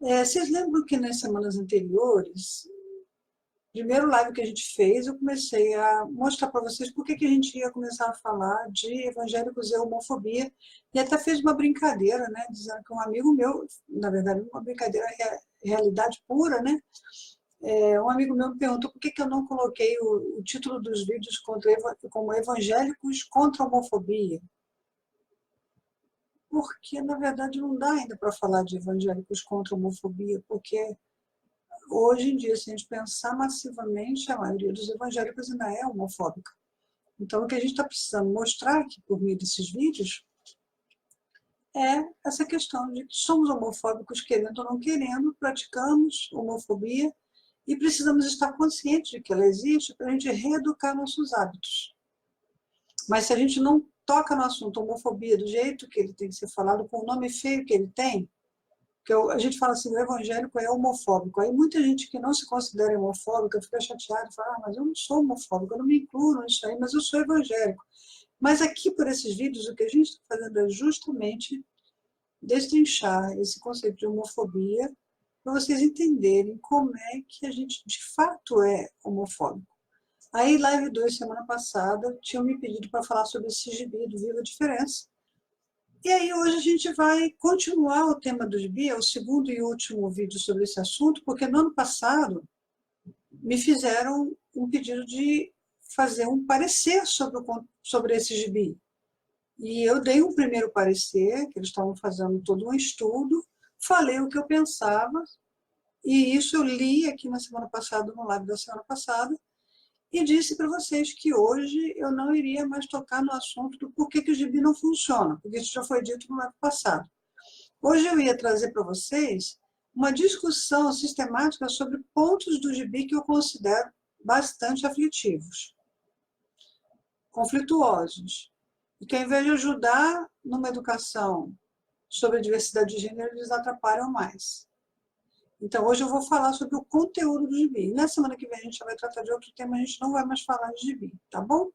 Vocês lembram que nas semanas anteriores, primeiro live que a gente fez, eu comecei a mostrar para vocês por que a gente ia começar a falar de evangélicos e homofobia, e até fez uma brincadeira, né, dizendo que um amigo meu, na verdade, uma brincadeira, realidade pura, né, um amigo meu me perguntou por que eu não coloquei o título dos vídeos como evangélicos contra a homofobia, porque, na verdade, não dá ainda para falar de evangélicos contra a homofobia, porque hoje em dia, se a gente pensar massivamente, a maioria dos evangélicos ainda é homofóbica. Então, o que a gente está precisando mostrar aqui por meio desses vídeos é essa questão de que somos homofóbicos querendo ou não querendo, praticamos homofobia e precisamos estar conscientes de que ela existe para a gente reeducar nossos hábitos. Mas se a gente não toca no assunto homofobia do jeito que ele tem que ser falado, com o nome feio que ele tem, porque a gente fala assim, o evangélico é homofóbico. Aí muita gente que não se considera homofóbica fica chateada e fala, mas eu não sou homofóbico, eu não me incluo nisso aí, mas eu sou evangélico. Mas aqui, por esses vídeos, o que a gente está fazendo é justamente destrinchar esse conceito de homofobia para vocês entenderem como é que a gente, de fato, é homofóbico. Aí, live 2, semana passada, tinham me pedido para falar sobre esse gibi do Viva a Diferença. E aí hoje a gente vai continuar o tema dos bi, é o segundo e último vídeo sobre esse assunto, porque no ano passado me fizeram um pedido de fazer um parecer sobre esse gibi. E eu dei um primeiro parecer, que eles estavam fazendo todo um estudo, falei o que eu pensava, e isso eu li aqui na semana passada, no live da semana passada, e disse para vocês que hoje eu não iria mais tocar no assunto do porquê que o gibi não funciona, porque isso já foi dito no ano passado. Hoje eu ia trazer para vocês uma discussão sistemática sobre pontos do gibi que eu considero bastante aflitivos, conflituosos, e que ao invés de ajudar numa educação sobre a diversidade de gênero, eles atrapalham mais. Então, hoje eu vou falar sobre o conteúdo do gibi. E na semana que vem a gente já vai tratar de outro tema, a gente não vai mais falar de gibi, tá bom?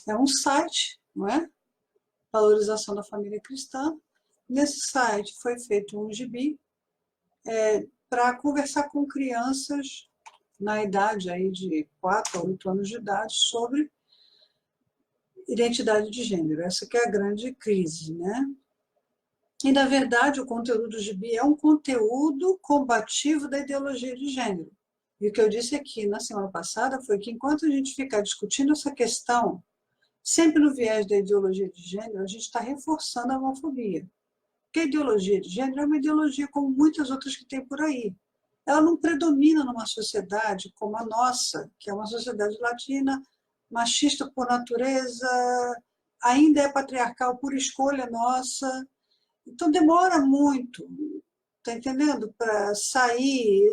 É um site, não é? Valorização da Família Cristã. Nesse site foi feito um gibi para conversar com crianças na idade aí de 4 a 8 anos de idade sobre identidade de gênero. Essa que é a grande crise, né? E, na verdade, o conteúdo do gibi é um conteúdo combativo da ideologia de gênero. E o que eu disse aqui na semana passada foi que enquanto a gente ficar discutindo essa questão, sempre no viés da ideologia de gênero, a gente está reforçando a homofobia. Porque a ideologia de gênero é uma ideologia como muitas outras que tem por aí. Ela não predomina numa sociedade como a nossa, que é uma sociedade latina, machista por natureza, ainda é patriarcal por escolha nossa. Então demora muito, tá entendendo? Para sair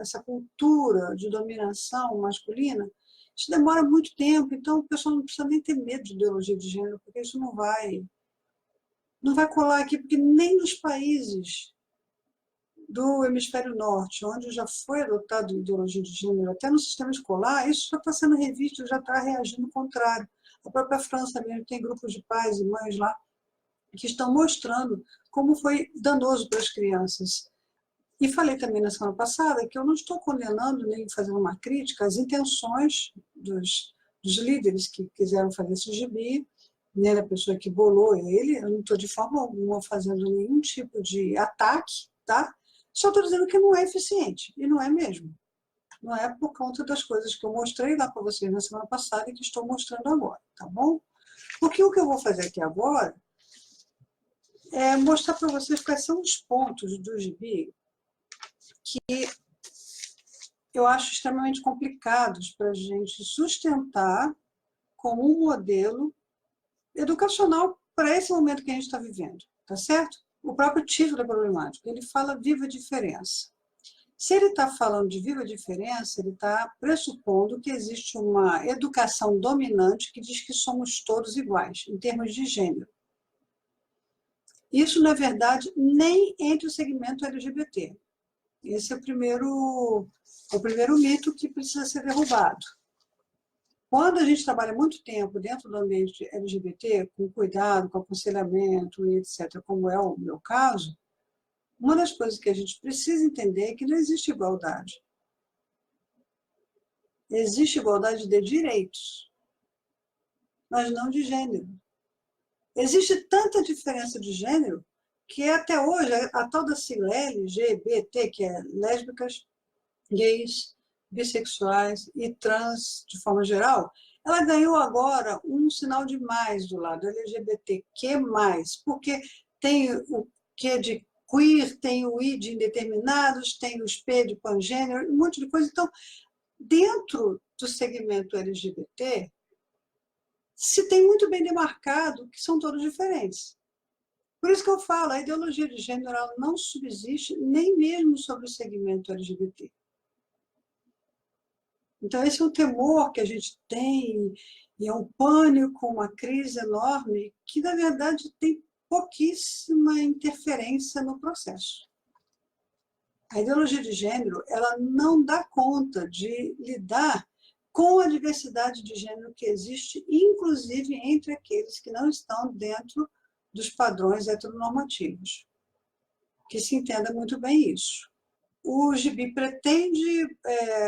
essa cultura de dominação masculina, isso demora muito tempo, então o pessoal não precisa nem ter medo de ideologia de gênero, porque isso não vai colar aqui, porque nem nos países do hemisfério norte, onde já foi adotado ideologia de gênero, até no sistema escolar, isso já está sendo revisto, já está reagindo ao contrário. A própria França mesmo tem grupos de pais e mães lá que estão mostrando como foi danoso para as crianças. E falei também na semana passada que eu não estou condenando nem fazendo uma crítica às intenções dos líderes que quiseram fazer esse gibi, nem da pessoa que bolou ele, eu não estou de forma alguma fazendo nenhum tipo de ataque, tá? Só estou dizendo que não é eficiente, e não é mesmo. Não é por conta das coisas que eu mostrei lá para vocês na semana passada e que estou mostrando agora, tá bom? Porque o que eu vou fazer aqui agora é mostrar para vocês quais são os pontos do gibi que eu acho extremamente complicados para a gente sustentar como um modelo educacional para esse momento que a gente está vivendo, tá certo? O próprio título é problemático, ele fala viva a diferença. Se ele está falando de viva a diferença, ele está pressupondo que existe uma educação dominante que diz que somos todos iguais, em termos de gênero. Isso, na verdade, nem entre o segmento LGBT. Esse é o primeiro mito que precisa ser derrubado. Quando a gente trabalha muito tempo dentro do ambiente LGBT, com cuidado, com aconselhamento e etc., como é o meu caso, Uma das coisas que a gente precisa entender é que não existe igualdade. Existe igualdade de direitos, mas não de gênero. Existe tanta diferença de gênero que até hoje a tal da sigla LGBT, que é lésbicas, gays, bissexuais e trans de forma geral, ela ganhou agora um sinal de mais do lado LGBTQ+, porque tem o Q de queer, tem o I de indeterminados, tem o SP de pangênero, um monte de coisa. Então, dentro do segmento LGBT, se tem muito bem demarcado que são todos diferentes. Por isso que eu falo, a ideologia de gênero ela não subsiste nem mesmo sobre o segmento LGBT. Então, esse é um temor que a gente tem, e é um pânico, uma crise enorme, que, na verdade, tem pouquíssima interferência no processo. A ideologia de gênero ela não dá conta de lidar com a diversidade de gênero que existe, inclusive entre aqueles que não estão dentro dos padrões heteronormativos. Que se entenda muito bem isso. O gibi pretende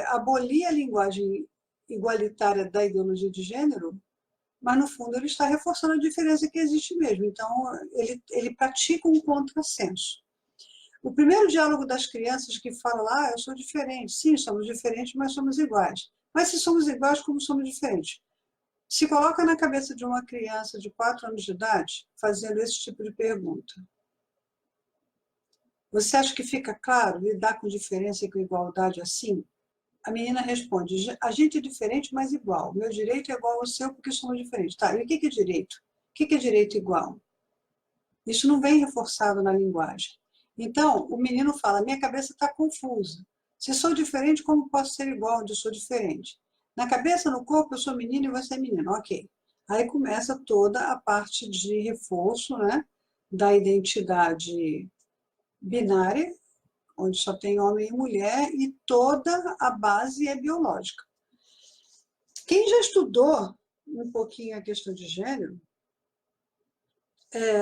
abolir a linguagem igualitária da ideologia de gênero, mas, no fundo, ele está reforçando a diferença que existe mesmo. Então, ele pratica um contrassenso. O primeiro diálogo das crianças que fala lá, eu sou diferente. Sim, somos diferentes, mas somos iguais. Mas se somos iguais, como somos diferentes? Se coloca na cabeça de uma criança de 4 anos de idade fazendo esse tipo de pergunta. Você acha que fica claro lidar com diferença e com igualdade assim? A menina responde, a gente é diferente, mas igual. Meu direito é igual ao seu porque somos diferentes. Tá, e o que é direito? O que é direito igual? Isso não vem reforçado na linguagem. Então, o menino fala, minha cabeça está confusa. Se sou diferente, como posso ser igual onde eu sou diferente? Na cabeça, no corpo, eu sou menino e você é menino. Ok. Aí começa toda a parte de reforço, né, da identidade binária, onde só tem homem e mulher, e toda a base é biológica. Quem já estudou um pouquinho a questão de gênero,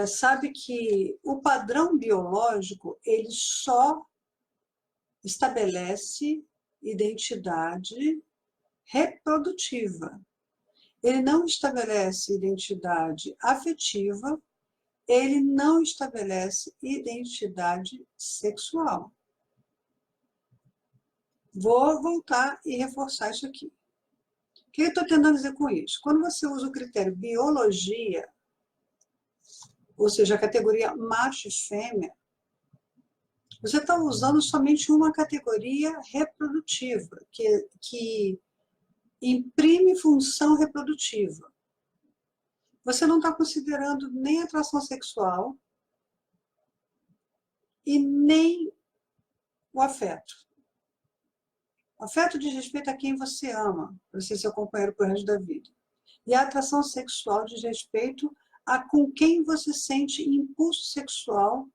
sabe que o padrão biológico ele só estabelece identidade reprodutiva. Ele não estabelece identidade afetiva, ele não estabelece identidade sexual. Vou voltar e reforçar isso aqui. O que eu estou tentando dizer com isso? Quando você usa o critério biologia, ou seja, a categoria macho e fêmea, você está usando somente uma categoria reprodutiva, que imprime função reprodutiva. Você não está considerando nem atração sexual e nem o afeto. O afeto diz respeito a quem você ama, para ser seu companheiro para o resto da vida. E a atração sexual diz respeito a com quem você sente impulso sexual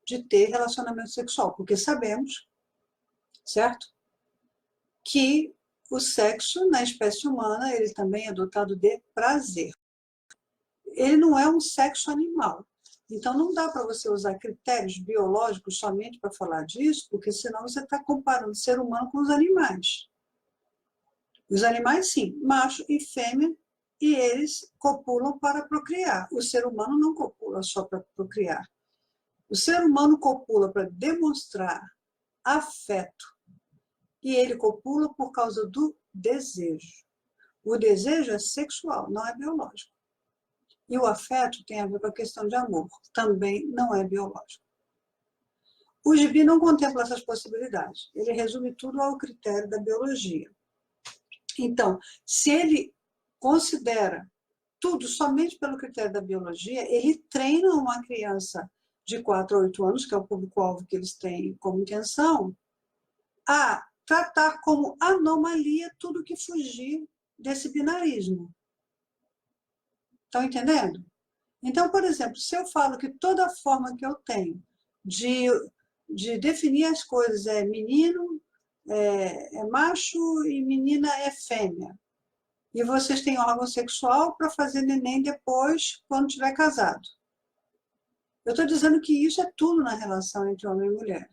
de ter relacionamento sexual. Porque sabemos, certo? Que o sexo na espécie humana, ele também é dotado de prazer. Ele não é um sexo animal. Então, não dá para você usar critérios biológicos somente para falar disso, porque senão você está comparando o ser humano com os animais. Os animais, sim, macho e fêmea, e eles copulam para procriar. O ser humano não copula só para procriar. O ser humano copula para demonstrar afeto, e ele copula por causa do desejo. O desejo é sexual, não é biológico. E o afeto tem a ver com a questão de amor, também não é biológico. O gibi não contempla essas possibilidades, ele resume tudo ao critério da biologia. Então, se ele considera tudo somente pelo critério da biologia, ele treina uma criança de 4 a 8 anos, que é o público-alvo que eles têm como intenção, a tratar como anomalia tudo que fugir desse binarismo. Estão entendendo? Então, por exemplo, se eu falo que toda forma que eu tenho de definir as coisas é menino, é macho e menina é fêmea, e vocês têm órgão sexual para fazer neném depois, quando tiver casado. Eu estou dizendo que isso é tudo na relação entre homem e mulher.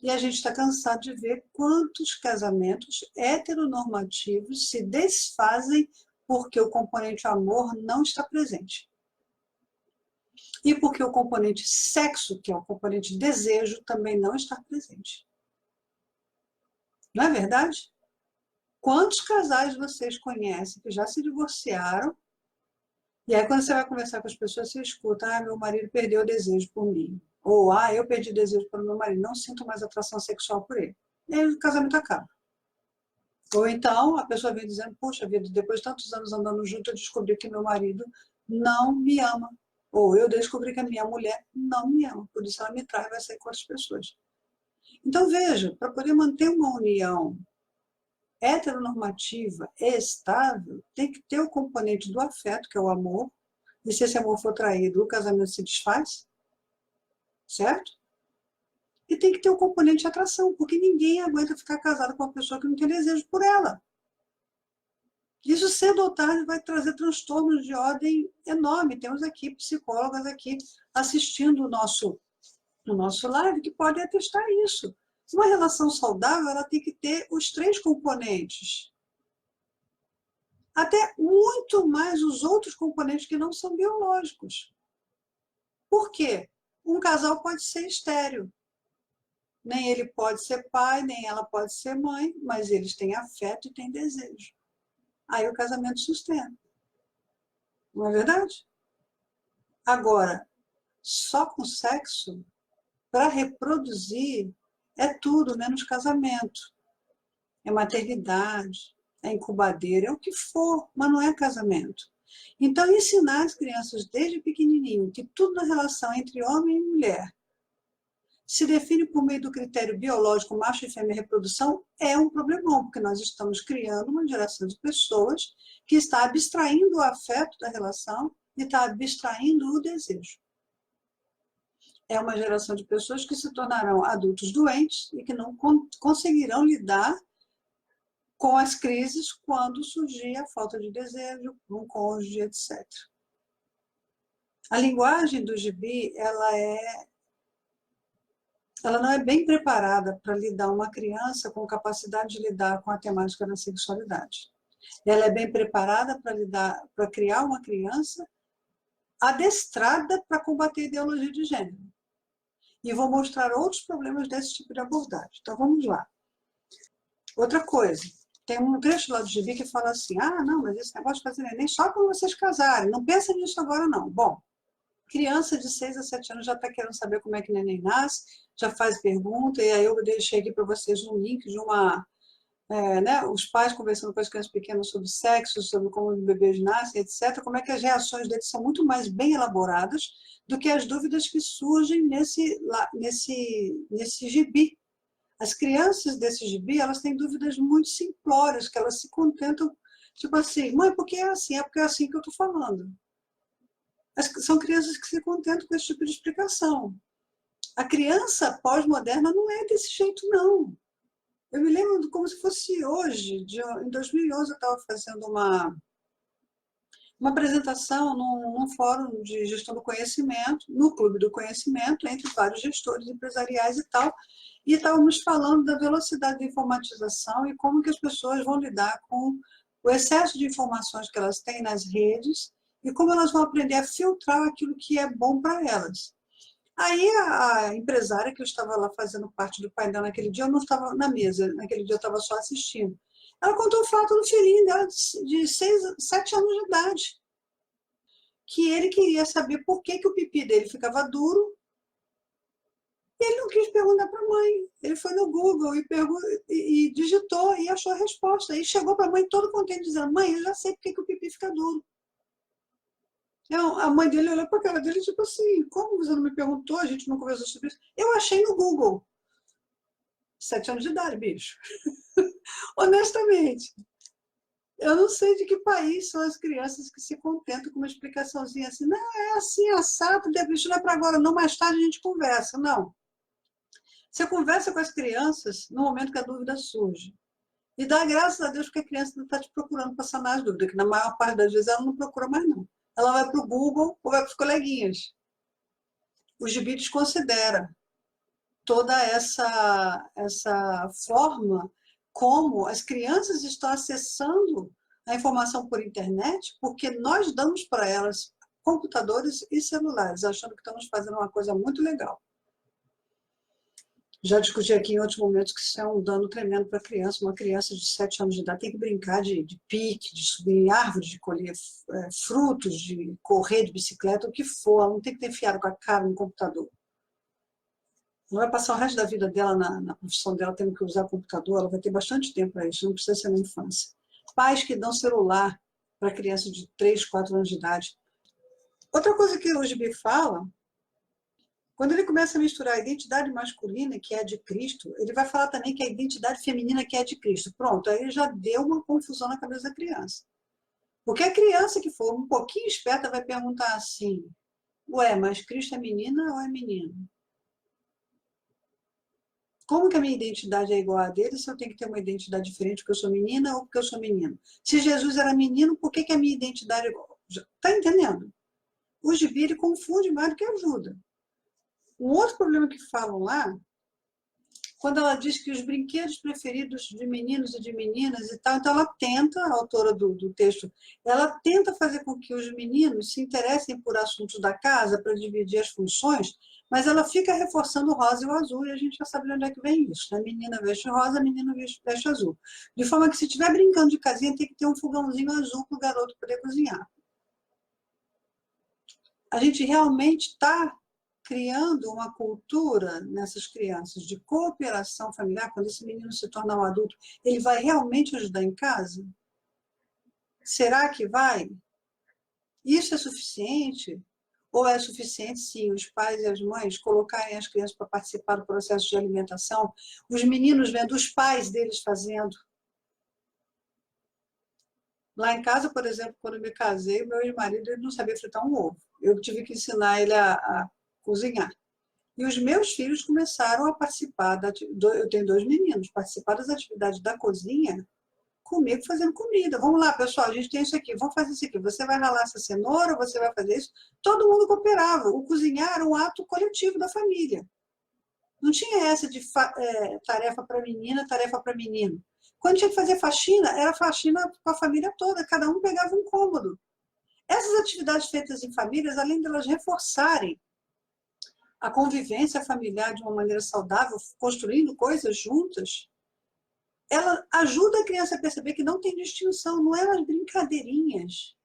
E a gente está cansado de ver quantos casamentos heteronormativos se desfazem porque o componente amor não está presente. E porque o componente sexo, que é o componente desejo, também não está presente. Não é verdade? Quantos casais vocês conhecem que já se divorciaram? E aí, quando você vai conversar com as pessoas, você escuta: ah, meu marido perdeu o desejo por mim. Ou, ah, eu perdi o desejo pelo meu marido, não sinto mais atração sexual por ele. E aí o casamento acaba. Ou então, a pessoa vem dizendo: poxa vida, depois de tantos anos andando junto, eu descobri que meu marido não me ama. Ou eu descobri que a minha mulher não me ama, por isso ela me trai e vai sair com outras pessoas. Então, veja, para poder manter uma união heteronormativa e estável, tem que ter o componente do afeto, que é o amor, e se esse amor for traído, o casamento se desfaz, certo? E tem que ter o componente de atração, porque ninguém aguenta ficar casado com uma pessoa que não tem desejo por ela. Isso cedo ou tarde vai trazer transtornos de ordem enorme. Temos aqui psicólogas aqui assistindo o nosso live que podem atestar isso. Uma relação saudável, ela tem que ter os três componentes. Até muito mais os outros componentes que não são biológicos. Por quê? Um casal pode ser estéril. Nem ele pode ser pai, nem ela pode ser mãe, mas eles têm afeto e têm desejo. Aí o casamento sustenta. Não é verdade? Agora, só com sexo, para reproduzir, é tudo menos casamento. É maternidade, é incubadeira, é o que for, mas não é casamento. Então, ensinar as crianças desde pequenininho que tudo na relação entre homem e mulher se define por meio do critério biológico macho e fêmea reprodução é um problemão, porque nós estamos criando uma geração de pessoas que está abstraindo o afeto da relação e está abstraindo o desejo. É uma geração de pessoas que se tornarão adultos doentes e que não conseguirão lidar com as crises quando surgir a falta de desejo, um cônjuge, etc. A linguagem do gibi, ela não é bem preparada para lidar uma criança com capacidade de lidar com a temática da sexualidade. Ela é bem preparada para criar uma criança adestrada para combater a ideologia de gênero. E vou mostrar outros problemas desse tipo de abordagem. Então, vamos lá. Outra coisa, tem um trecho lá do gibi que fala assim: ah, não, mas esse negócio de fazer neném só quando vocês casarem, não pensa nisso agora não. Bom, criança de 6 a 7 anos já está querendo saber como é que neném nasce, já faz pergunta, e aí eu deixei aqui para vocês um link de uma... né, os pais conversando com as crianças pequenas sobre sexo, sobre como os bebês nascem, etc., como é que as reações deles são muito mais bem elaboradas do que as dúvidas que surgem nesse gibi. As crianças desse gibi, elas têm dúvidas muito simplórias, que elas se contentam, tipo assim: mãe, por que é assim? É porque é assim que eu estou falando. São crianças que se contentam com esse tipo de explicação. A criança pós-moderna não é desse jeito, não. Eu me lembro como se fosse hoje, em 2011 eu estava fazendo uma apresentação num fórum de gestão do conhecimento, no Clube do Conhecimento, entre vários gestores empresariais e tal, e estávamos falando da velocidade da informatização e como que as pessoas vão lidar com o excesso de informações que elas têm nas redes e como elas vão aprender a filtrar aquilo que é bom para elas. Aí a empresária que eu estava lá fazendo parte do painel naquele dia, eu não estava na mesa, naquele dia eu estava só assistindo. Ela contou o fato do filhinho dela de 7 anos de idade, que ele queria saber por que o pipi dele ficava duro, e ele não quis perguntar para a mãe. Ele foi no Google e digitou e achou a resposta. E chegou para a mãe todo contente, dizendo: mãe, eu já sei por que o pipi fica duro. Então, a mãe dele olhou para a cara dele, tipo assim: como você não me perguntou? A gente não conversou sobre isso. Eu achei no Google. 7 anos de idade, bicho. Honestamente. Eu não sei de que país são as crianças que se contentam com uma explicaçãozinha assim: não, é assim, assado, isso não é para agora, não, mais tarde a gente conversa. Não. Você conversa com as crianças no momento que a dúvida surge. E dá graças a Deus que a criança não está te procurando para sanar as dúvidas, que na maior parte das vezes ela não procura mais, não. Ela vai para o Google ou vai para os coleguinhas. o gibi desconsidera toda essa forma como as crianças estão acessando a informação por internet, porque nós damos para elas computadores e celulares, achando que estamos fazendo uma coisa muito legal. Já discuti aqui em outros momentos que isso é um dano tremendo para a criança. Uma criança de 7 anos de idade tem que brincar de pique, de subir em árvores, de colher frutos, de correr de bicicleta, o que for. Ela não tem que ter enfiado com a cara no computador. Não vai passar o resto da vida dela na profissão dela tendo que usar computador, ela vai ter bastante tempo para isso, não precisa ser na infância. Pais que dão celular para criança de 3, 4 anos de idade. Outra coisa que o Gibi fala, quando ele começa a misturar a identidade masculina, que é a de Cristo, ele vai falar também que a identidade feminina, que é a de Cristo. Pronto, aí já deu uma confusão na cabeça da criança. Porque a criança que for um pouquinho esperta vai perguntar assim, ué, mas Cristo é menina ou é menino? Como que a minha identidade é igual à dele se eu tenho que ter uma identidade diferente porque eu sou menina ou porque eu sou menino? Se Jesus era menino, por que a minha identidade é igual? Está entendendo? O Gibi ele confunde mais do que ajuda. Um outro problema que falam lá, quando ela diz que os brinquedos preferidos de meninos e de meninas e tal, então ela tenta, a autora do texto, ela tenta fazer com que os meninos se interessem por assuntos da casa para dividir as funções, mas ela fica reforçando o rosa e o azul, e a gente já sabe de onde é que vem isso. A menina veste rosa, a menina veste azul. De forma que se estiver brincando de casinha, tem que ter um fogãozinho azul para o garoto poder cozinhar. A gente realmente está criando uma cultura nessas crianças de cooperação familiar. Quando esse menino se tornar um adulto, ele vai realmente ajudar em casa? Será que vai? Isso é suficiente? Ou é suficiente, sim, os pais e as mães colocarem as crianças para participar do processo de alimentação, os meninos vendo os pais deles fazendo? Lá em casa, por exemplo, quando eu me casei, meu ex-marido ele não sabia fritar um ovo. Eu tive que ensinar ele a cozinhar. E os meus filhos começaram a participar, eu tenho 2 meninos, participar das atividades da cozinha comigo fazendo comida. Vamos lá, pessoal, a gente tem isso aqui, vamos fazer isso aqui. Você vai ralar essa cenoura, você vai fazer isso. Todo mundo cooperava. O cozinhar era um ato coletivo da família. Não tinha essa de tarefa para menina, tarefa para menino. Quando tinha que fazer faxina, era faxina com a família toda, cada um pegava um cômodo. Essas atividades feitas em famílias, além de elas reforçarem a convivência familiar de uma maneira saudável, construindo coisas juntas, ela ajuda a criança a perceber que não tem distinção, não é nas brincadeirinhas,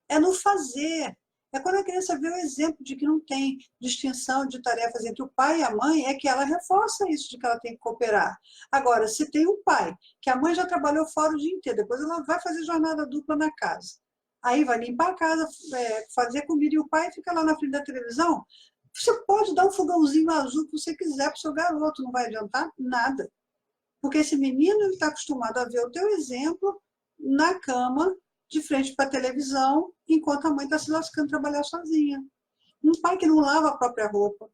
é no fazer. É quando a criança vê o exemplo de que não tem distinção de tarefas entre o pai e a mãe, é que ela reforça isso de que ela tem que cooperar. Agora, se tem um pai, que a mãe já trabalhou fora o dia inteiro, depois ela vai fazer jornada dupla na casa, aí vai limpar a casa, fazer comida e o pai fica lá na frente da televisão, você pode dar um fogãozinho azul que você quiser para o seu garoto, não vai adiantar nada. Porque esse menino está acostumado a ver o teu exemplo na cama, de frente para a televisão, enquanto a mãe está se lascando trabalhar sozinha. Um pai que não lava a própria roupa,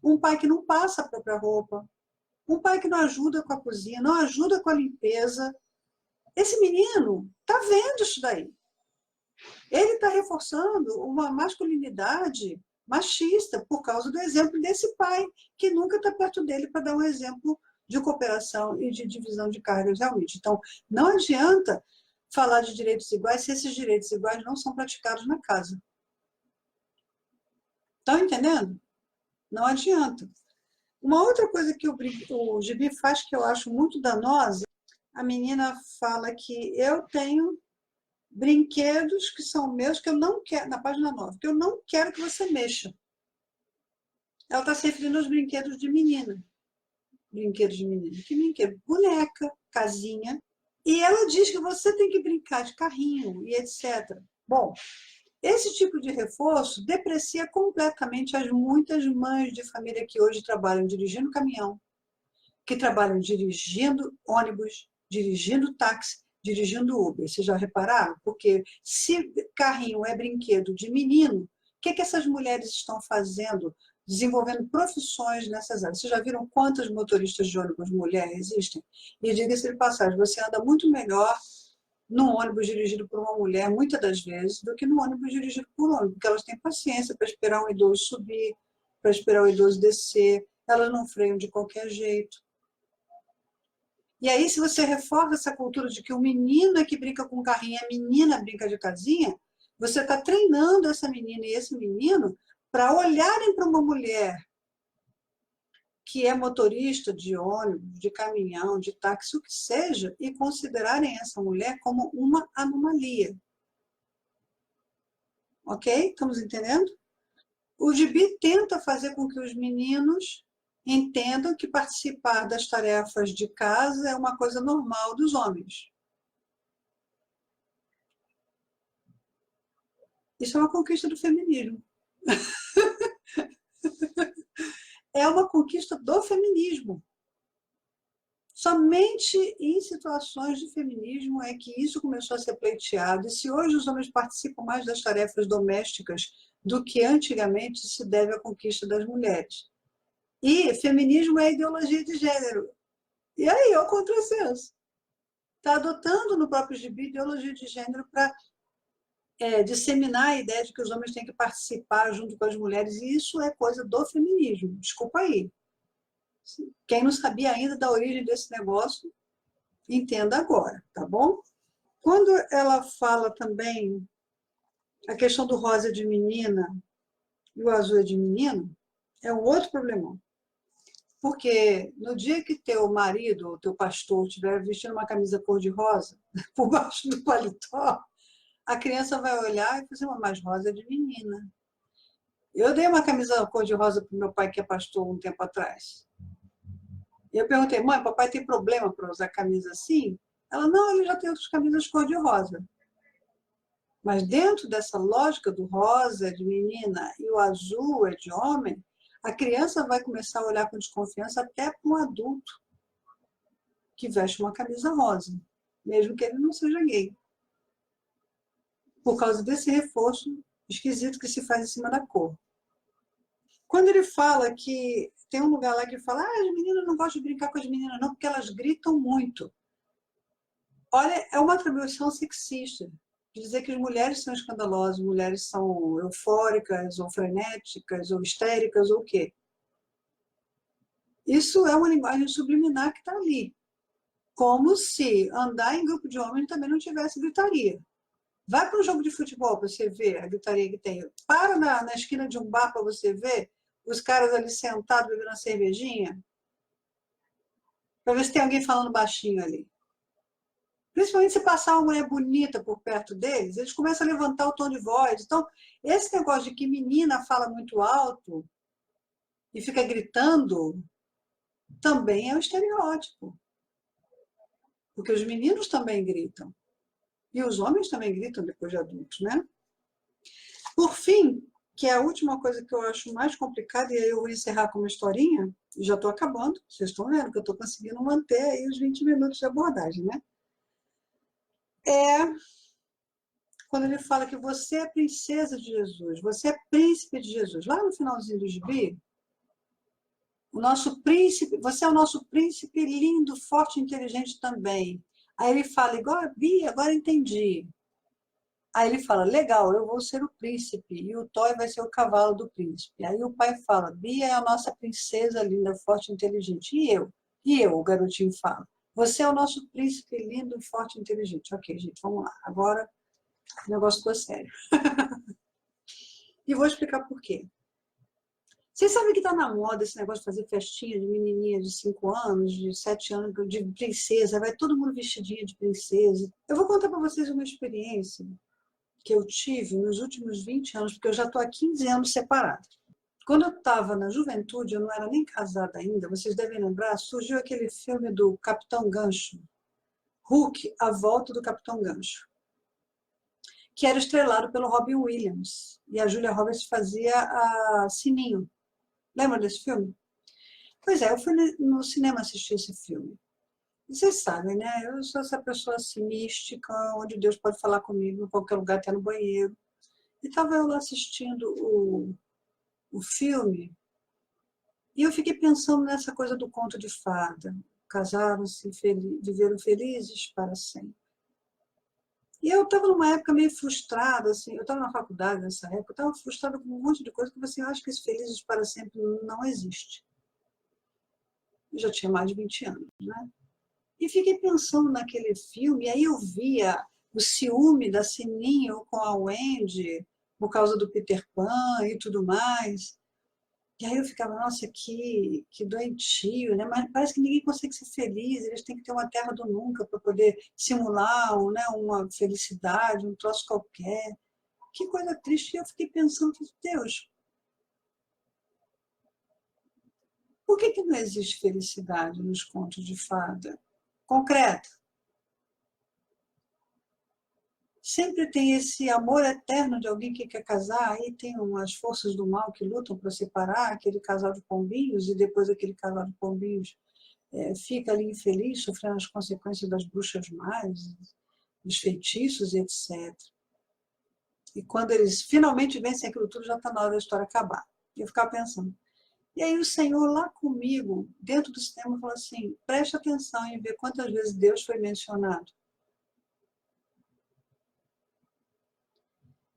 um pai que não passa a própria roupa, um pai que não ajuda com a cozinha, não ajuda com a limpeza. Esse menino está vendo isso daí. Ele está reforçando uma masculinidade machista por causa do exemplo desse pai, que nunca está perto dele para dar um exemplo de cooperação e de divisão de cargas realmente. Então, não adianta falar de direitos iguais se esses direitos iguais não são praticados na casa. Estão entendendo? Não adianta. Uma outra coisa que o Gibi faz que eu acho muito danosa, a menina fala que eu tenho brinquedos que são meus, que eu não quero, na página 9, que eu não quero que você mexa. Ela está se referindo aos brinquedos de menina. Brinquedos de menina. Que brinquedo? Boneca, casinha. E ela diz que você tem que brincar de carrinho e etc. Bom, esse tipo de reforço deprecia completamente as muitas mães de família que hoje trabalham dirigindo caminhão, que trabalham dirigindo ônibus, dirigindo táxi, dirigindo Uber. Vocês já repararam? Porque se carrinho é brinquedo de menino, o que essas mulheres estão fazendo? Desenvolvendo profissões nessas áreas. Vocês já viram quantas motoristas de ônibus mulher existem? E diga-se de passagem, você anda muito melhor num ônibus dirigido por uma mulher, muitas das vezes, do que no ônibus dirigido por um homem, porque elas têm paciência para esperar um idoso subir, para esperar o idoso descer, elas não freiam de qualquer jeito. E aí, se você reforça essa cultura de que o menino é que brinca com carrinho, a menina brinca de casinha, você está treinando essa menina e esse menino para olharem para uma mulher que é motorista de ônibus, de caminhão, de táxi, o que seja, e considerarem essa mulher como uma anomalia. Ok? Estamos entendendo? O gibi tenta fazer com que os meninos entendam que participar das tarefas de casa é uma coisa normal dos homens. Isso é uma conquista do feminismo. É uma conquista do feminismo. Somente em situações de feminismo é que isso começou a ser pleiteado. E se hoje os homens participam mais das tarefas domésticas do que antigamente, se deve à conquista das mulheres. E feminismo é ideologia de gênero. E aí, é o contrassenso. Está adotando no próprio gibi ideologia de gênero para disseminar a ideia de que os homens têm que participar junto com as mulheres. E isso é coisa do feminismo. Desculpa aí. Quem não sabia ainda da origem desse negócio, entenda agora, tá bom? Quando ela fala também a questão do rosa de menina e o azul é de menino, é um outro problemão. Porque no dia que teu marido ou teu pastor estiver vestindo uma camisa cor-de-rosa por baixo do paletó, a criança vai olhar e fazer, mas rosa é de menina. Eu dei uma camisa cor-de-rosa para o meu pai, que é pastor, um tempo atrás. E eu perguntei, mãe, papai tem problema para usar camisa assim? Ela, não, ele já tem outras camisas cor-de-rosa. Mas dentro dessa lógica do rosa é de menina e o azul é de homem, a criança vai começar a olhar com desconfiança até para um adulto que veste uma camisa rosa, mesmo que ele não seja gay. Por causa desse reforço esquisito que se faz em cima da cor. Quando ele fala que tem um lugar lá que fala, as meninas não gostam de brincar com as meninas não, porque elas gritam muito. Olha, é uma atribuição sexista, de dizer que as mulheres são escandalosas, mulheres são eufóricas, ou frenéticas, ou histéricas, ou o quê. Isso é uma linguagem subliminar que está ali. Como se andar em grupo de homens também não tivesse gritaria. Vai para um jogo de futebol para você ver a gritaria que tem. Para na esquina de um bar para você ver os caras ali sentados bebendo uma cervejinha, para ver se tem alguém falando baixinho ali. Principalmente se passar uma mulher bonita por perto deles, eles começam a levantar o tom de voz. Então, esse negócio de que menina fala muito alto e fica gritando, também é um estereótipo. Porque os meninos também gritam. E os homens também gritam depois de adultos, né? Por fim, que é a última coisa que eu acho mais complicada, e aí eu vou encerrar com uma historinha, e já estou acabando, vocês estão vendo que eu estou conseguindo manter aí os 20 minutos de abordagem, né? É quando ele fala que você é princesa de Jesus, você é príncipe de Jesus. Lá no finalzinho do gibi, o nosso príncipe, você é o nosso príncipe lindo, forte e inteligente também. Aí ele fala, igual a Bia, agora entendi. Aí ele fala, legal, eu vou ser o príncipe, e o Toy vai ser o cavalo do príncipe. Aí o pai fala, Bia é a nossa princesa linda, forte e inteligente. E eu? E eu, o garotinho fala. Você é o nosso príncipe lindo, forte e inteligente. Ok, gente, vamos lá. Agora o negócio ficou sério. E vou explicar por quê. Vocês sabem que está na moda esse negócio de fazer festinha de menininha de 5 anos, de 7 anos, de princesa, vai todo mundo vestidinha de princesa. Eu vou contar para vocês uma experiência que eu tive nos últimos 20 anos, porque eu já estou há 15 anos separada. Quando eu estava na juventude, eu não era nem casada ainda, vocês devem lembrar, surgiu aquele filme do Capitão Gancho, Hulk, A Volta do Capitão Gancho, que era estrelado pelo Robin Williams, e a Julia Roberts fazia a Sininho. Lembra desse filme? Pois é, eu fui no cinema assistir esse filme. E vocês sabem, né? Eu sou essa pessoa assim, mística, onde Deus pode falar comigo em qualquer lugar, até no banheiro. E estava eu lá assistindo o filme, e eu fiquei pensando nessa coisa do conto de fada. Casaram-se, viveram felizes para sempre. E eu estava numa época meio frustrada, assim, eu estava na faculdade nessa época, eu estava frustrada com um monte de coisa que assim, eu acho que esse felizes para sempre não existe. Eu já tinha mais de 20 anos, né? E fiquei pensando naquele filme, e aí eu via o ciúme da Sininho com a Wendy, por causa do Peter Pan e tudo mais. E aí eu ficava, nossa, que doentio, né? Mas parece que ninguém consegue ser feliz, eles têm que ter uma terra do nunca para poder simular né, uma felicidade, um troço qualquer. Que coisa triste. E eu fiquei pensando, Deus, por que não existe felicidade nos contos de fada? Concreta. Sempre tem esse amor eterno de alguém que quer casar, aí tem umas forças do mal que lutam para separar aquele casal de pombinhos, e depois aquele casal de pombinhos fica ali infeliz, sofrendo as consequências das bruxas más, dos feitiços e etc. E quando eles finalmente vencem aquilo tudo, já está na hora da história acabar. E eu ficava pensando. E aí o Senhor lá comigo, dentro do cinema, falou assim, preste atenção em ver quantas vezes Deus foi mencionado.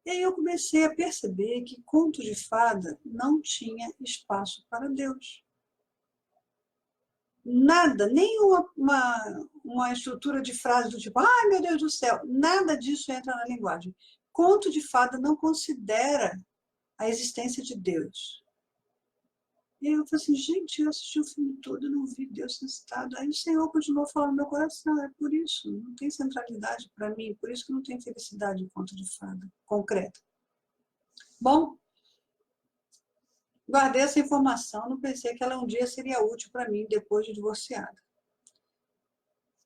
E aí eu comecei a perceber que conto de fada não tinha espaço para Deus. Nada, nem uma estrutura de frase do tipo, ai meu Deus do céu, nada disso entra na linguagem. Conto de fada não considera a existência de Deus. E eu falei assim, gente, eu assisti o filme todo e não vi Deus nesse estado. Aí o Senhor continuou falando no meu coração, é por isso, não tem centralidade para mim, por isso que não tem felicidade em conto de fada, concreta. Bom, guardei essa informação, não pensei que ela um dia seria útil para mim depois de divorciada.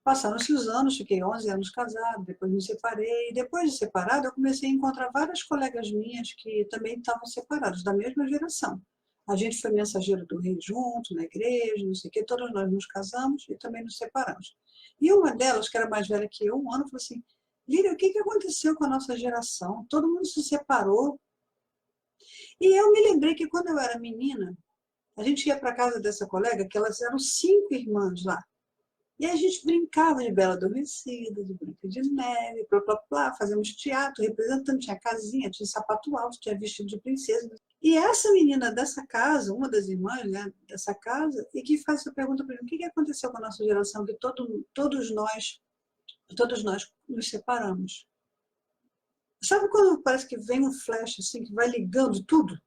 Passaram-se os anos, fiquei 11 anos casada, depois me separei. E depois de separada, eu comecei a encontrar várias colegas minhas que também estavam separadas, da mesma geração. A gente foi mensageiro do rei junto, na igreja, não sei o quê, todas nós nos casamos e também nos separamos. E uma delas, que era mais velha que eu, um ano, falou assim, Líria, o que aconteceu com a nossa geração? Todo mundo se separou. E eu me lembrei que quando eu era menina, a gente ia para a casa dessa colega, que elas eram 5 irmãs lá. E a gente brincava de Bela Adormecida, de Branca de Neve, blá, blá, blá, fazíamos teatro, representando, tinha casinha, tinha sapato alto, tinha vestido de princesa. E essa menina dessa casa, uma das irmãs né, dessa casa, e que faz essa pergunta para mim, o que aconteceu com a nossa geração, que todos nós nos separamos? Sabe quando parece que vem um flash, assim, que vai ligando tudo?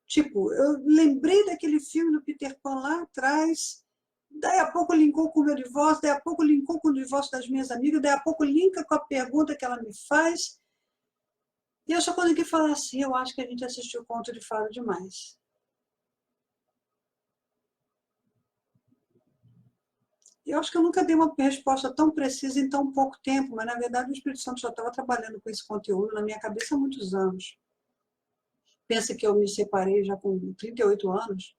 Tipo, eu lembrei daquele filme do Peter Pan lá atrás, daí a pouco linkou com o meu divórcio, daí a pouco linkou com o divórcio das minhas amigas, daí a pouco linka com a pergunta que ela me faz. E eu só consegui falar assim, eu acho que a gente assistiu o Conto de Fada demais. Eu acho que eu nunca dei uma resposta tão precisa em tão pouco tempo, mas na verdade o Espírito Santo já estava trabalhando com esse conteúdo na minha cabeça há muitos anos. Pensa que eu me separei já com 38 anos,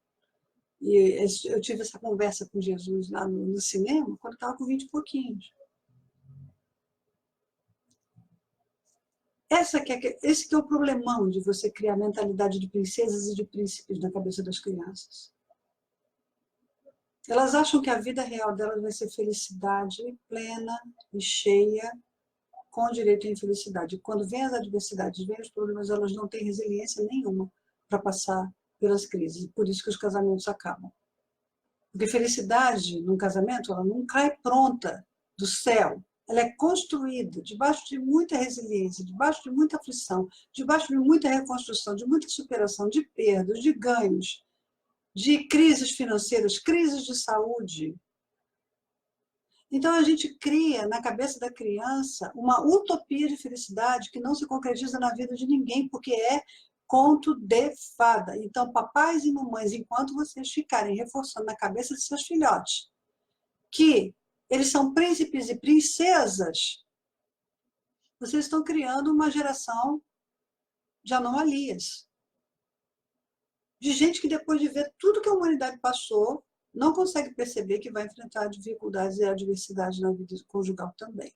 e eu tive essa conversa com Jesus lá no cinema quando eu estava com 20 e pouquinhos. Esse que é o problemão de você criar mentalidade de princesas e de príncipes na cabeça das crianças. Elas acham que a vida real delas vai ser felicidade plena e cheia, com direito à infelicidade. Quando vem as adversidades, vem os problemas, elas não têm resiliência nenhuma para passar pelas crises. Por isso que os casamentos acabam. Porque felicidade num casamento, ela não cai pronta do céu. Ela é construída debaixo de muita resiliência, debaixo de muita aflição, debaixo de muita reconstrução, de muita superação, de perdas, de ganhos, de crises financeiras, crises de saúde. Então a gente cria na cabeça da criança uma utopia de felicidade que não se concretiza na vida de ninguém, porque é conto de fada. Então, papais e mamães, enquanto vocês ficarem reforçando na cabeça de seus filhotes que eles são príncipes e princesas, vocês estão criando uma geração de anomalias. De gente que depois de ver tudo que a humanidade passou, não consegue perceber que vai enfrentar dificuldades e adversidades na vida conjugal também.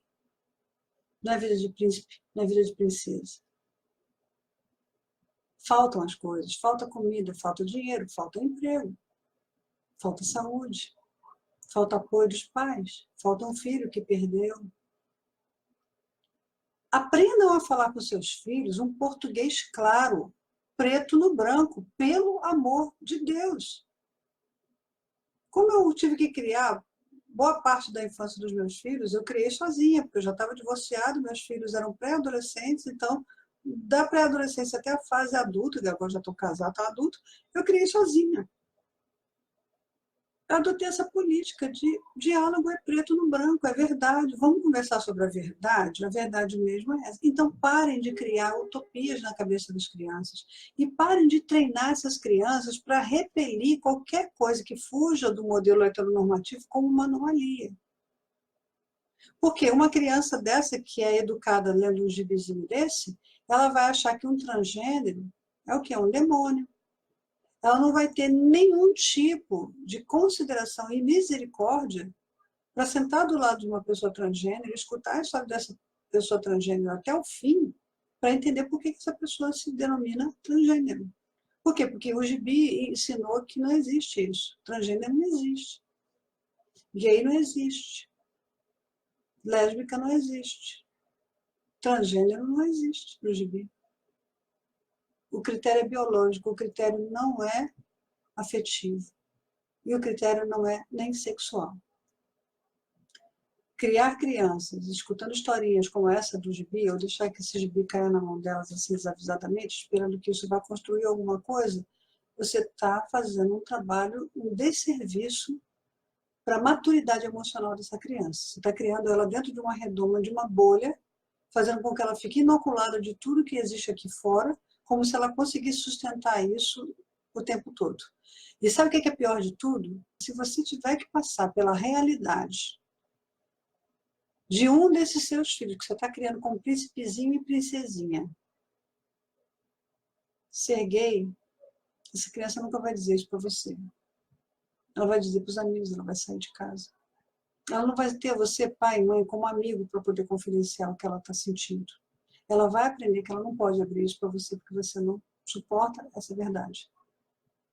Na vida de príncipe, na vida de princesa. Faltam as coisas, falta comida, falta dinheiro, falta emprego, falta saúde, falta apoio dos pais, falta um filho que perdeu. Aprendam a falar com seus filhos um português claro, preto no branco, pelo amor de Deus. Como eu tive que criar boa parte da infância dos meus filhos, eu criei sozinha, porque eu já estava divorciada, meus filhos eram pré-adolescentes, então, da pré-adolescência até a fase adulta, que agora já estou casada, estou adulto, eu criei sozinha. Eu adotei essa política de diálogo é preto no branco, é verdade. Vamos conversar sobre a verdade mesmo é essa. Então, parem de criar utopias na cabeça das crianças e parem de treinar essas crianças para repelir qualquer coisa que fuja do modelo heteronormativo como uma anomalia. Porque uma criança dessa que é educada lendo um gibizinho desse, ela vai achar que um transgênero é o que? É um demônio. Ela não vai ter nenhum tipo de consideração e misericórdia para sentar do lado de uma pessoa transgênero e escutar a história dessa pessoa transgênero até o fim, para entender por que essa pessoa se denomina transgênero. Por quê? Porque o gibi ensinou que não existe isso. Transgênero não existe. Gay não existe. Lésbica não existe. Transgênero não existe no gibi. O critério é biológico, o critério não é afetivo. E o critério não é nem sexual. Criar crianças, escutando historinhas como essa do gibi, ou deixar que esse gibi caia na mão delas assim desavisadamente, esperando que isso vá construir alguma coisa, você está fazendo um trabalho, um desserviço para a maturidade emocional dessa criança. Você está criando ela dentro de uma redoma, de uma bolha, fazendo com que ela fique inoculada de tudo que existe aqui fora, como se ela conseguisse sustentar isso o tempo todo. E sabe o que é pior de tudo? Se você tiver que passar pela realidade de um desses seus filhos, que você está criando como príncipezinho e princesinha, ser gay, essa criança nunca vai dizer isso para você. Ela vai dizer para os amigos, ela vai sair de casa. Ela não vai ter você, pai e mãe, como amigo para poder confidenciar o que ela está sentindo. Ela vai aprender que ela não pode abrir isso para você, porque você não suporta essa verdade.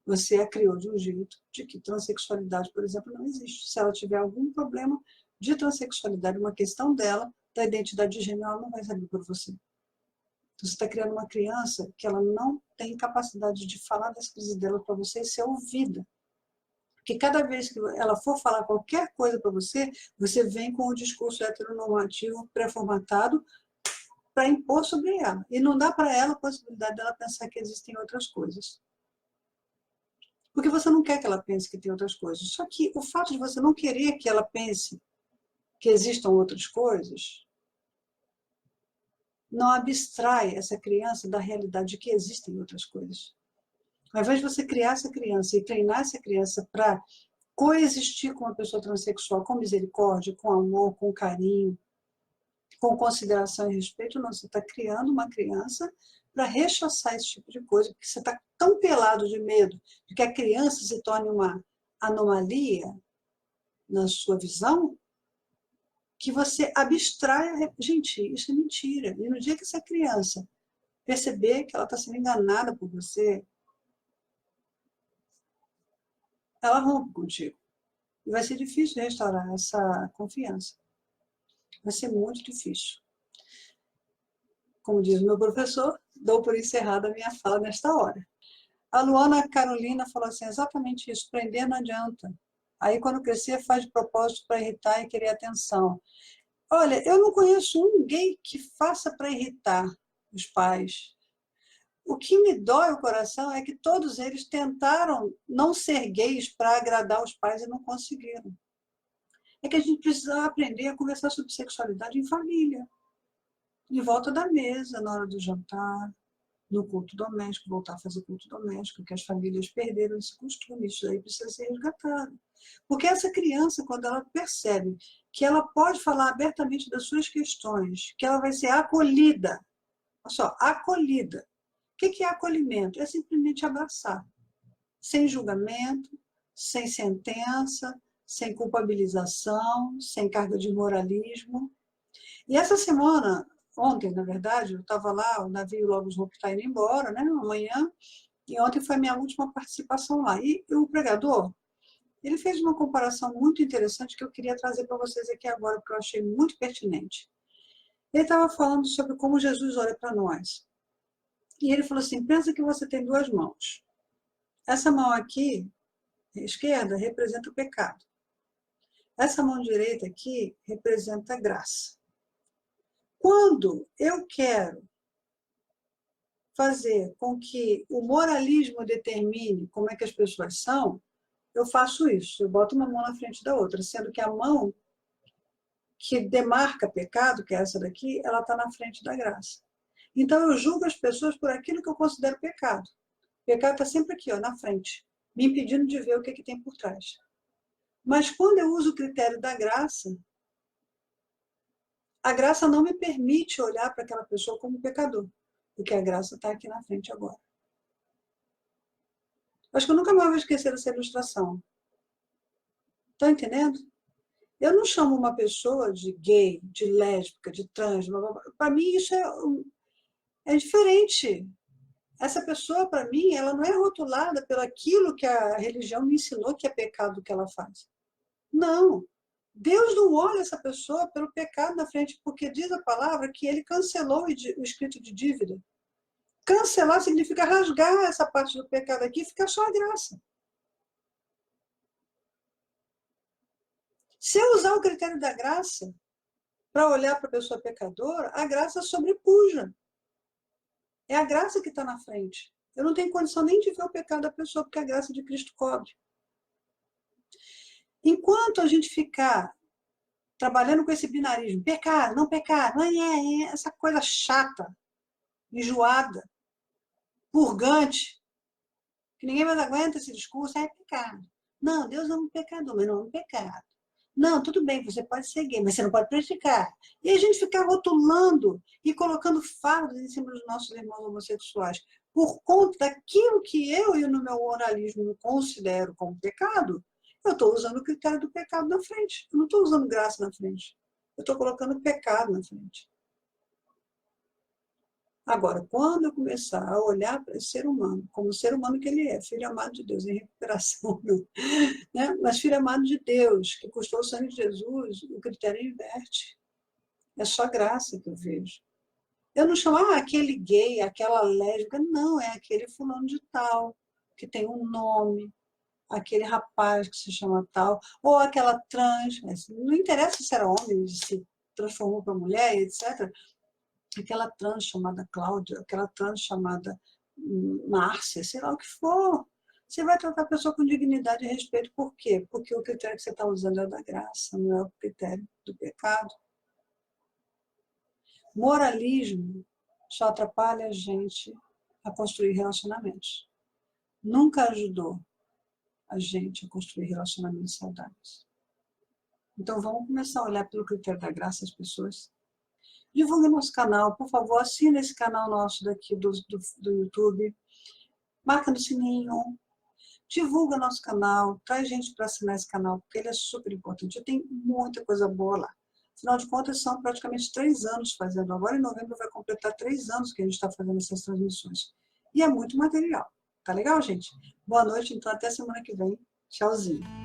Você a criou de um jeito de que transexualidade, por exemplo, não existe. Se ela tiver algum problema de transexualidade, uma questão dela, da identidade de gênero, ela não vai saber por você. Então, você está criando uma criança que ela não tem capacidade de falar das crises dela para você e ser ouvida. Porque cada vez que ela for falar qualquer coisa para você, você vem com o discurso heteronormativo pré-formatado para impor sobre ela. E não dá para ela a possibilidade dela pensar que existem outras coisas. Porque você não quer que ela pense que tem outras coisas. Só que o fato de você não querer que ela pense que existam outras coisas, não abstrai essa criança da realidade de que existem outras coisas. Ao invés de você criar essa criança e treinar essa criança para coexistir com uma pessoa transexual com misericórdia, com amor, com carinho, com consideração e respeito, não, você está criando uma criança para rechaçar esse tipo de coisa, porque você está tão pelado de medo de que a criança se torne uma anomalia na sua visão, que você abstrai. Gente, isso é mentira. E no dia que essa criança perceber que ela está sendo enganada por você, ela rompe contigo. E vai ser difícil restaurar essa confiança. Vai ser muito difícil. Como diz o meu professor, dou por encerrada a minha fala nesta hora. A Luana Carolina falou assim, exatamente isso, prender não adianta. Aí quando crescer faz de propósito para irritar e querer atenção. Olha, eu não conheço um gay que faça para irritar os pais. O que me dói o coração é que todos eles tentaram não ser gays para agradar os pais e não conseguiram. É que a gente precisa aprender a conversar sobre sexualidade em família. Em volta da mesa, na hora do jantar, no culto doméstico, voltar a fazer culto doméstico, que as famílias perderam esse costume, isso aí precisa ser resgatado. Porque essa criança, quando ela percebe que ela pode falar abertamente das suas questões, que ela vai ser acolhida, olha só, acolhida. O que é acolhimento? É simplesmente abraçar, sem julgamento, sem sentença, sem culpabilização, sem carga de moralismo. E essa semana, ontem, na verdade, eu estava lá, o navio Logos Hope está indo embora, né, amanhã, e ontem foi a minha última participação lá. E o pregador, ele fez uma comparação muito interessante que eu queria trazer para vocês aqui agora, porque eu achei muito pertinente. Ele estava falando sobre como Jesus olha para nós. E ele falou assim, pensa que você tem duas mãos. Essa mão aqui, a esquerda, representa o pecado. Essa mão direita aqui representa a graça. Quando eu quero fazer com que o moralismo determine como é que as pessoas são, eu faço isso. Eu boto uma mão na frente da outra, sendo que a mão que demarca pecado, que é essa daqui, ela está na frente da graça. Então eu julgo as pessoas por aquilo que eu considero pecado. O pecado está sempre aqui, ó, na frente, me impedindo de ver o que tem por trás. Mas quando eu uso o critério da graça, a graça não me permite olhar para aquela pessoa como pecador, porque a graça está aqui na frente agora. Acho que eu nunca mais vou esquecer essa ilustração. Estão entendendo? Eu não chamo uma pessoa de gay, de lésbica, de trans. Para mim isso é diferente. Essa pessoa, para mim, ela não é rotulada pelo aquilo que a religião me ensinou que é pecado que ela faz. Não. Deus não olha essa pessoa pelo pecado na frente, porque diz a palavra que ele cancelou o escrito de dívida. Cancelar significa rasgar essa parte do pecado aqui e ficar só a graça. Se eu usar o critério da graça para olhar para a pessoa pecadora, a graça sobrepuja. É a graça que está na frente. Eu não tenho condição nem de ver o pecado da pessoa, porque a graça de Cristo cobre. Enquanto a gente ficar trabalhando com esse binarismo, pecar, não, essa coisa chata, enjoada, purgante, que ninguém mais aguenta esse discurso, é pecado. Não, Deus ama um pecador, mas não é um pecado. Não, tudo bem, você pode ser gay, mas você não pode praticar. E a gente ficar rotulando e colocando fardos em cima dos nossos irmãos homossexuais por conta daquilo que eu e no meu moralismo considero como pecado, eu estou usando o critério do pecado na frente. Eu não estou usando graça na frente. Eu estou colocando pecado na frente. Agora, quando eu começar a olhar para esse ser humano, como o ser humano que ele é, filho amado de Deus, em recuperação, né? Mas filho amado de Deus, que custou o sangue de Jesus, o critério inverte. É só graça que eu vejo. Eu não chamo, aquele gay, aquela lésbica, não, é aquele fulano de tal, que tem um nome, aquele rapaz que se chama tal, ou aquela trans, não interessa se era homem, se transformou para mulher, etc., aquela trans chamada Cláudia, aquela trans chamada Márcia, sei lá o que for. Você vai tratar a pessoa com dignidade e respeito. Por quê? Porque o critério que você está usando é o da graça, não é o critério do pecado. Moralismo só atrapalha a gente a construir relacionamentos. Nunca ajudou a gente a construir relacionamentos saudáveis. Então vamos começar a olhar pelo critério da graça as pessoas. Divulgue nosso canal, por favor, assine esse canal nosso daqui do YouTube. Marca no sininho. Divulga nosso canal, traz gente para assinar esse canal, porque ele é super importante. Eu tenho muita coisa boa lá. Afinal de contas, são praticamente 3 anos fazendo. Agora, em novembro, vai completar 3 anos que a gente está fazendo essas transmissões. E é muito material. Tá legal, gente? Boa noite, então até semana que vem. Tchauzinho.